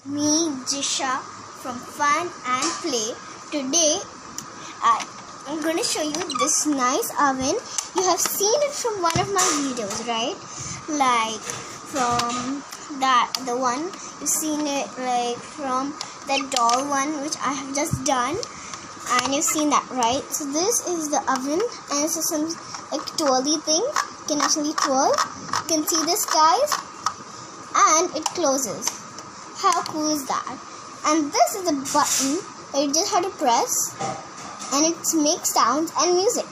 Me, Jisha from Fun and Play. Today, I'm going to show you this nice oven. You have seen it from one of my videos, right? Like from the one you've seen it like from the doll one, which I have just done, and you've seen that, right? So this is the oven, and it's some like twirly thing. You can actually twirl. You can see this, guys, and it closes. How cool is that? And this is a button that you just have to press, and it makes sounds and music.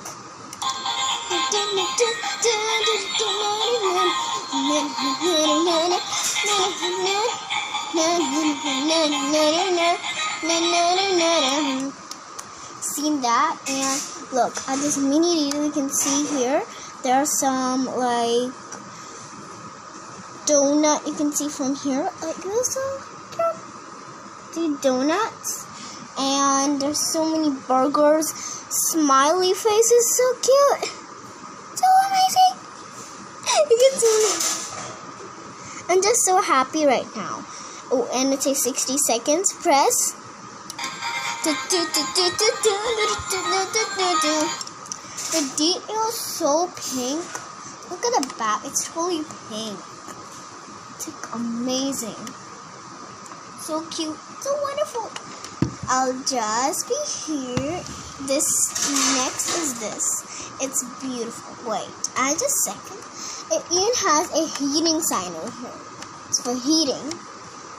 Seen that? And look at this mini needle. You can see here there are some like donut. You can see from here like this. The donuts, and there's so many burgers, smiley faces, so cute, so amazing. You can see me. I'm just so happy right now. Oh, and it takes 60 seconds. Press. The detail is so pink. Look at the back. It's totally pink. It's like amazing. So cute, so wonderful. I'll just be here. This next is this. It's beautiful. Wait, just a second. It even has a heating sign over here. It's for heating.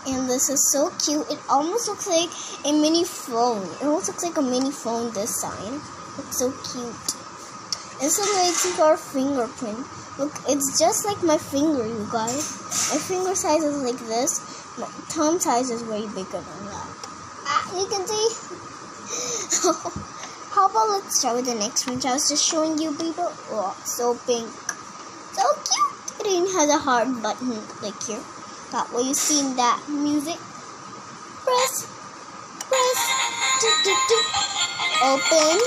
And this is so cute. It almost looks like a mini phone. It almost looks like a mini phone, this sign. It's so cute. It's like our fingerprint. Look, it's just like my finger, you guys. My finger size is like this. My thumb size is way bigger than that. You can see. How about let's start with the next one? I was just showing you people. Oh, so pink. So cute. It even has a heart button like here. That way you seen that music. Press. Open.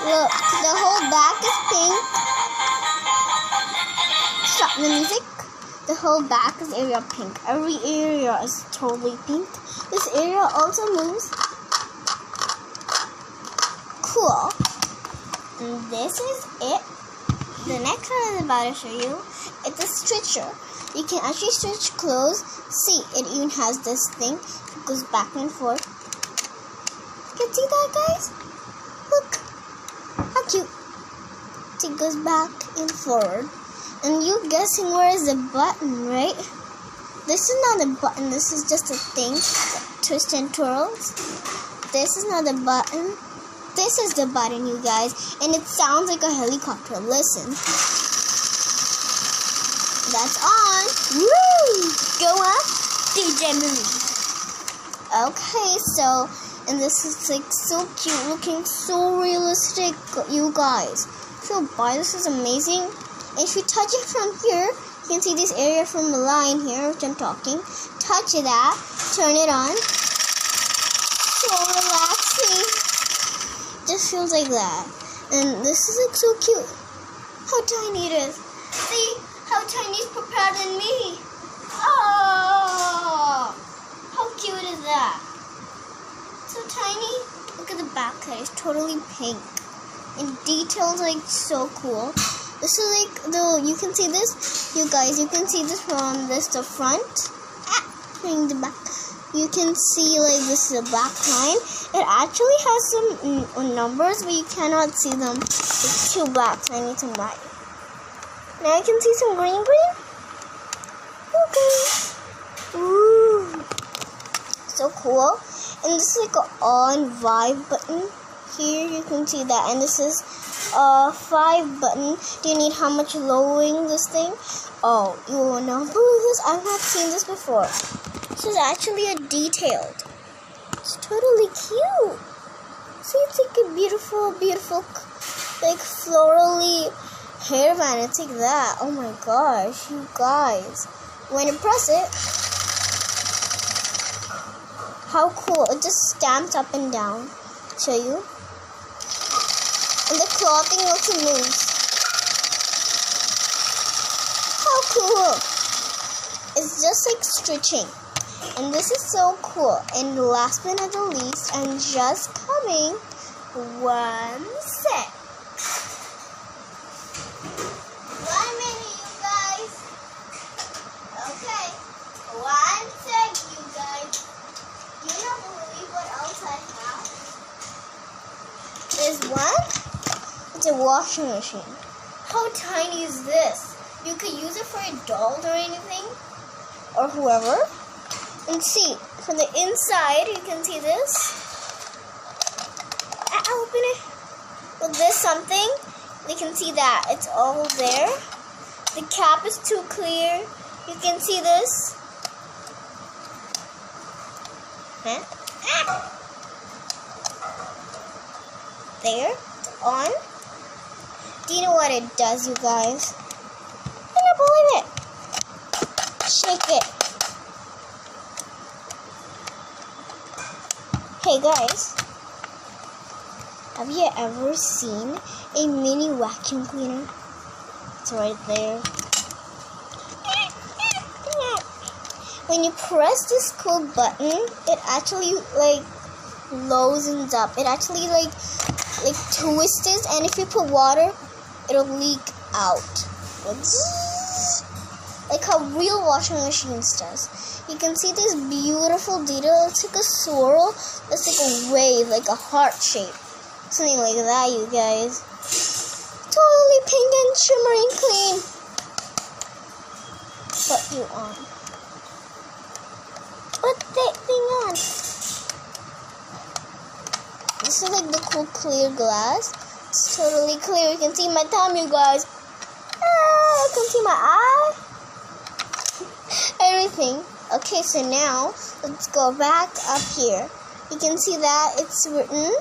Look, the whole back is pink. Stop the music. The whole back is area pink. Every area is totally pink. This area also moves. Cool. And this is it. The next one I'm about to show you. It's a stretcher. You can actually stretch clothes. See, it even has this thing. It goes back and forth. You can see that, guys? Look. How cute. It goes back and forward. And you guessing where is the button, right? This is not a button. This is just a thing that twists and twirls. This is not a button. This is the button, you guys. And it sounds like a helicopter. Listen. That's on. Woo! Go up. DJ Marie. Okay, so, and this is like so cute. Looking so realistic, you guys. So, boy, this is amazing. If you touch it from here, you can see this area from the line here, which I'm talking. Touch that, turn it on. So relaxing. Just feels like that. And this is like so cute. How tiny it is. See how tiny it's prepared than me. Oh, how cute is that? So tiny. Look at the back side. It's totally pink. And details like so cool. This is like you can see this, you guys. You can see this from the front. Turning the back. You can see like this is the back line. It actually has some numbers, but you cannot see them. It's too black, so I need some white. Now I can see some green. Okay. Ooh, so cool. And this is like an on vibe button. Here you can see that, and this is 5 button. Do you need how much lowering this thing? Oh, you will not believe this. I've not seen this before. This is actually a detailed. It's totally cute. See, it's like a beautiful, like florally hairband. It's like that. Oh my gosh, you guys. When you press it, how cool. It just stamps up and down. Show you. And the clothing also moves. How cool. It's just like stretching. And this is so cool. And last but not the least, I'm just coming. 1 sec. 1 minute, you guys. Okay. 1 sec, you guys. You don't believe what else I have? There's one. It's a washing machine. How tiny is this? You could use it for a doll or anything, or whoever. And see, from the inside, you can see this. I open it. With this something, you can see that it's all there. The cap is too clear. You can see this. Huh? Ah! There, it's on. Do you know what it does, you guys? I can't believe it. Shake it. Hey guys, have you ever seen a mini vacuum cleaner? It's right there. When you press this cool button, it actually like loosens up. It actually like twists, and if you put water, it'll leak out. Like how real washing machines does. You can see this beautiful detail. It's like a swirl. It's like a wave, like a heart shape. Something like that, you guys. Totally pink and shimmering clean. Put you on. Put that thing on. This is like the cool clear glass. It's totally clear. You can see my thumb, you guys. You can see my eye. Everything. Okay, so now let's go back up here. You can see that it's written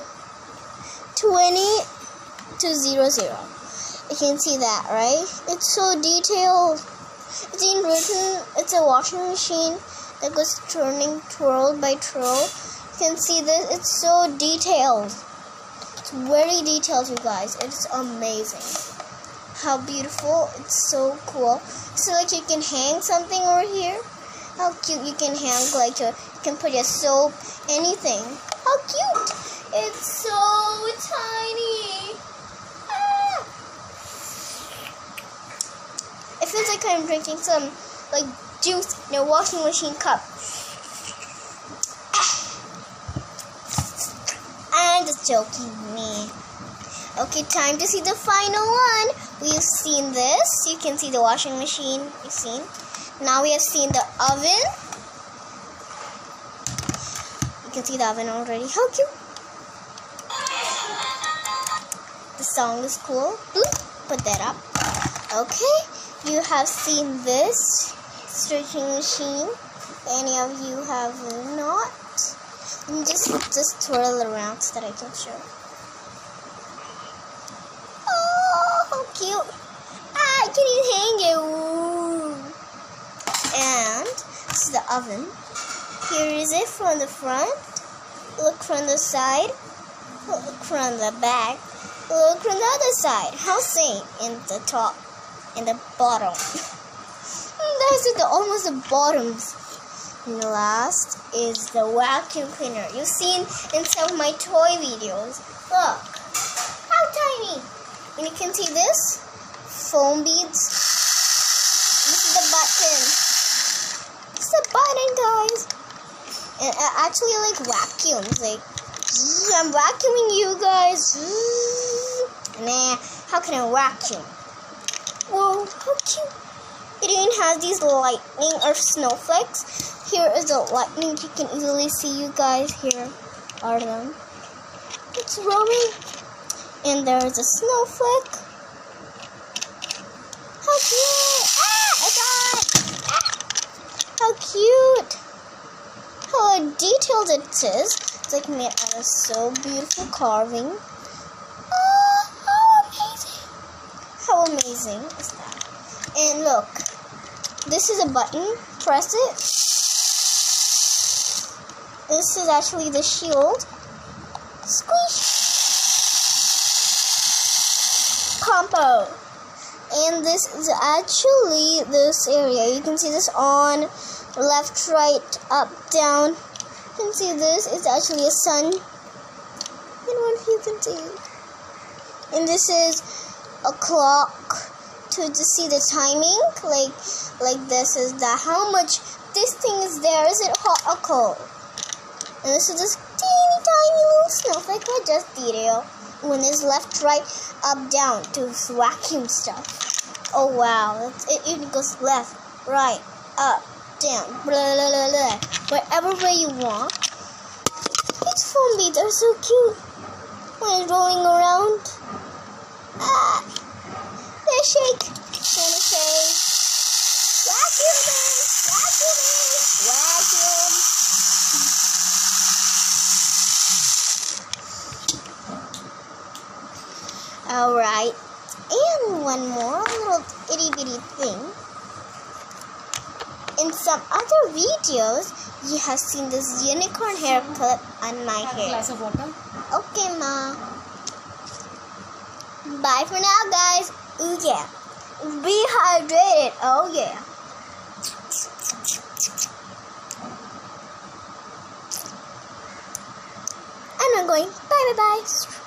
20-00. You can see that, right? It's so detailed. It's even written. It's a washing machine that goes turning twirl by twirl. You can see this. It's so detailed. It's very detailed, you guys. It's amazing. How beautiful. It's so cool. So like you can hang something over here. How cute. You can hang like you can put your soap, anything. How cute. It's so tiny. Ah. It feels like I'm drinking some like juice in a washing machine cup. I'm just joking, me. Okay, time to see the final one. We've seen this. You can see the washing machine. You've seen. Now we have seen the oven. You can see the oven already. How cute. The song is cool. Boop. Put that up. Okay. You have seen this stretching machine. Any of you have not? Just twirl it around so that I can show. Oh, how cute. I can even hang it. Ooh. And this is the oven. Here is it from the front. Look from the side. Look from the back. Look from the other side. How same in the top and the bottom. Those are almost the bottoms. And the last is the vacuum cleaner. You've seen in some of my toy videos. Look, how tiny. And you can see this foam beads. This is the button. It's the button, guys. And it actually like vacuums. Like, I'm vacuuming you guys. Nah, how can I vacuum? Whoa, how cute. It even has these lightning or snowflakes. Here is the lightning. You can easily see, you guys. Here are them. It's roaming. And there's a snowflake. How cute. I got. How cute. How detailed it is. It's like made out of so beautiful carving. How amazing. How amazing is that? And look. This is a button. Press it. This is actually the shield. Squish. Combo. And this is actually this area. You can see this on left, right, up, down. You can see this is actually a sun. And what you can see. And this is a clock to see the timing. Like this is the how much this thing is there. Is it hot or cold? And this is this teeny tiny little snowflake I just detailed. When it's left, right, up, down to vacuum stuff. Oh wow, it goes left, right, up, down, blah, blah, blah, blah. Wherever way you want. It's foam beads are so cute when it's rolling around. Ah, they shake. Gonna say, vacuum it, vacuum it, vacuum. Alright, and one more little itty bitty thing. In some other videos, you have seen this unicorn hair clip on my hair. Glass of water. Okay, Ma. Bye for now, guys. Ooh, yeah. Be hydrated. Oh, yeah. And I'm going bye, bye, bye.